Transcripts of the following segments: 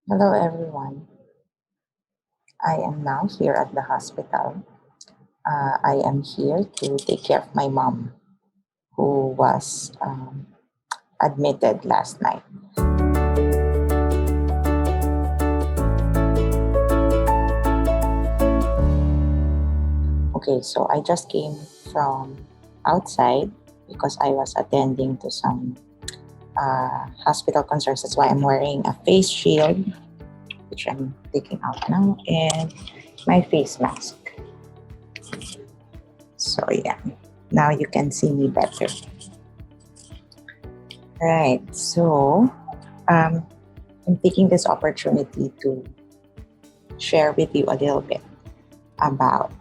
Hello, everyone. I am now here at the hospital. I am here to take care of my mom, who was admitted last night. Okay, so I just came from outside because I was attending to some hospital concerns. That's why I'm wearing a face shield, which I'm taking out now, and my face mask. So, yeah, now you can see me better. Right, so um, I'm taking this opportunity to share with you a little bit about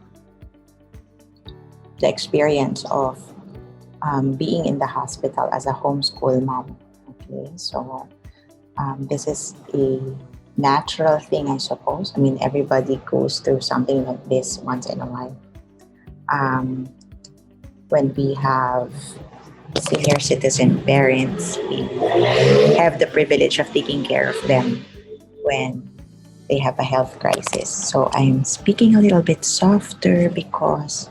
the experience of being in the hospital as a homeschool mom. Okay, so this is a natural thing, I suppose. I mean, everybody goes through something like this once in a while. Um, when we have senior citizen parents, we have the privilege of taking care of them when they have a health crisis. So I'm speaking a little bit softer because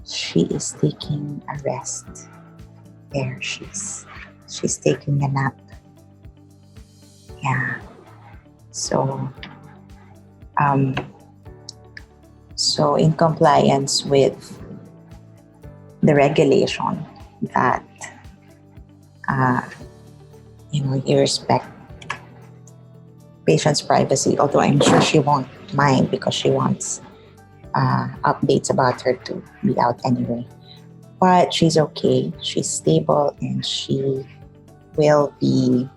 she is taking a rest. There she's taking a nap. Yeah. So um so in compliance with the regulation that uh you respect patient's privacy, although I'm sure she won't mind because she wants updates about her to be out anyway. But she's okay. She's stable and she will be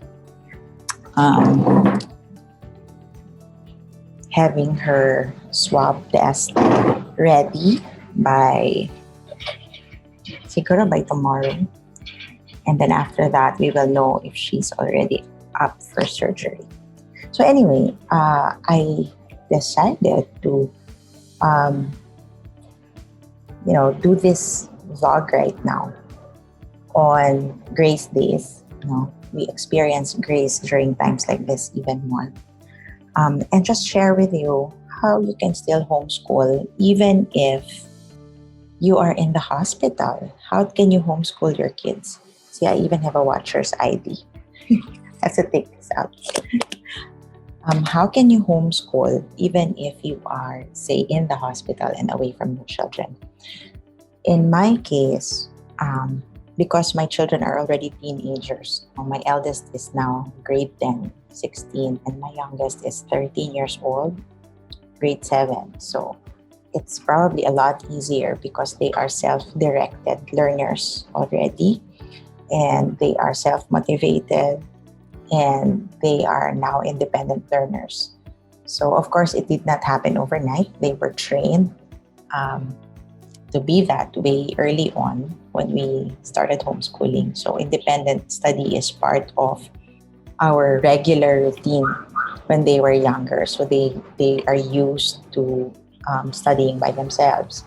um, having her swab test ready by siguro by tomorrow. And then after that, we will know if she's already up for surgery. So anyway, I decided to um, do this vlog right now on grace days. We experience grace during times like this even more. And just share with you how you can still homeschool even if you are in the hospital. How can you homeschool your kids? See, I even have a watcher's ID. I have to take this out. How can you homeschool even if you are, say, in the hospital and away from your children? In my case, because my children are already teenagers, my eldest is now grade 10, 16, and my youngest is 13 years old, grade 7. So it's probably a lot easier because they are self-directed learners already and they are self-motivated and they are now independent learners. So of course, it did not happen overnight. They were trained um, to be that way early on when we started homeschooling. So independent study is part of our regular routine when they were younger. So they are used to studying by themselves.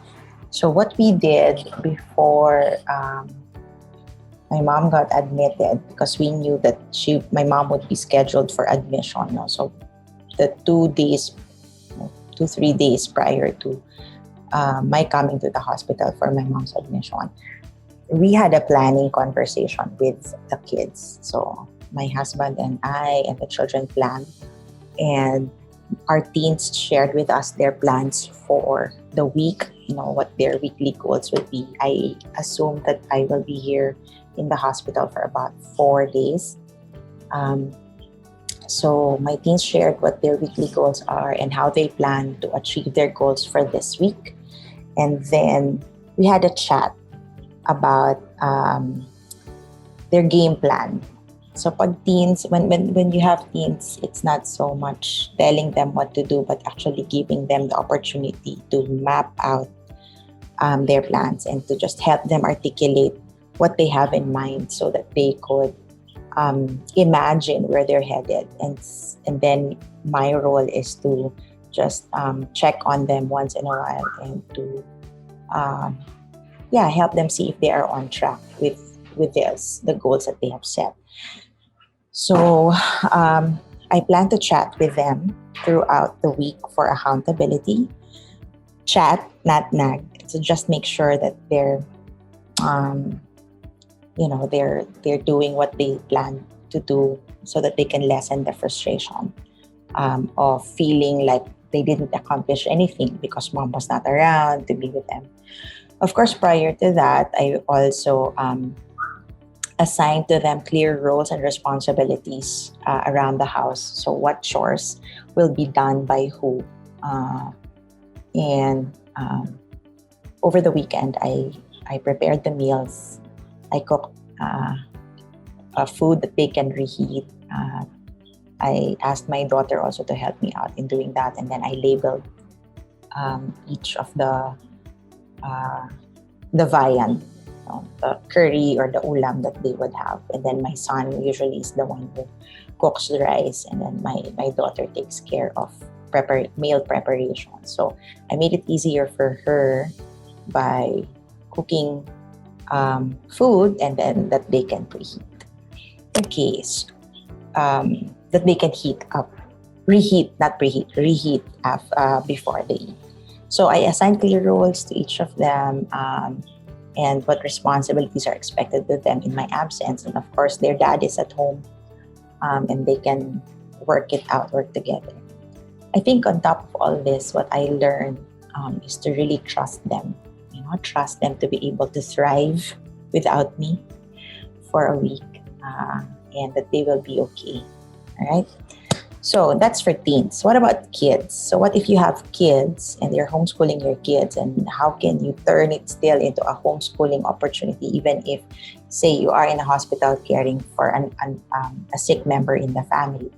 So what we did before my mom got admitted, because we knew that my mom would be scheduled for admission. No? So the 2 days, 2, 3 days prior to my coming to the hospital for my mom's admission, we had a planning conversation with the kids. So my husband and I and the children planned, and our teens shared with us their plans for the week, what their weekly goals would be. I assume that I will be here in the hospital for about 4 days. Um, so my teens shared what their weekly goals are and how they plan to achieve their goals for this week. And then we had a chat about their game plan. So pag teens, when you have teens, it's not so much telling them what to do, but actually giving them the opportunity to map out their plans and to just help them articulate what they have in mind so that they could imagine where they're headed. And then my role is to just check on them once in a while and to help them see if they are on track with the goals that they have set. So I plan to chat with them throughout the week for accountability. Chat, not nag. So just make sure that um, they're doing what they plan to do, so that they can lessen the frustration of feeling like they didn't accomplish anything because mom was not around to be with them. Of course, prior to that, I also assign to them clear roles and responsibilities around the house. So, what chores will be done by who? And over the weekend, I prepared the meals. I cooked food that they can reheat. I asked my daughter also to help me out in doing that, and then I labeled each of uh, the viand, the curry or the ulam that they would have. And then my son usually is the one who cooks the rice, and then my daughter takes care of meal preparation. So I made it easier for her by cooking food, and then that they can preheat. Okay, so, that they can heat up, reheat, not preheat, reheat before they eat. So I assign clear roles to each of them, and what responsibilities are expected of them in my absence. And of course, their dad is at home, and they can work together. I think on top of all this, what I learned is to really trust them. Trust them to be able to thrive without me for a week, and that they will be okay. All right. So that's for teens. What about kids? So what if you have kids and you're homeschooling your kids, and how can you turn it still into a homeschooling opportunity, even if, say, you are in a hospital caring for a sick member in the family?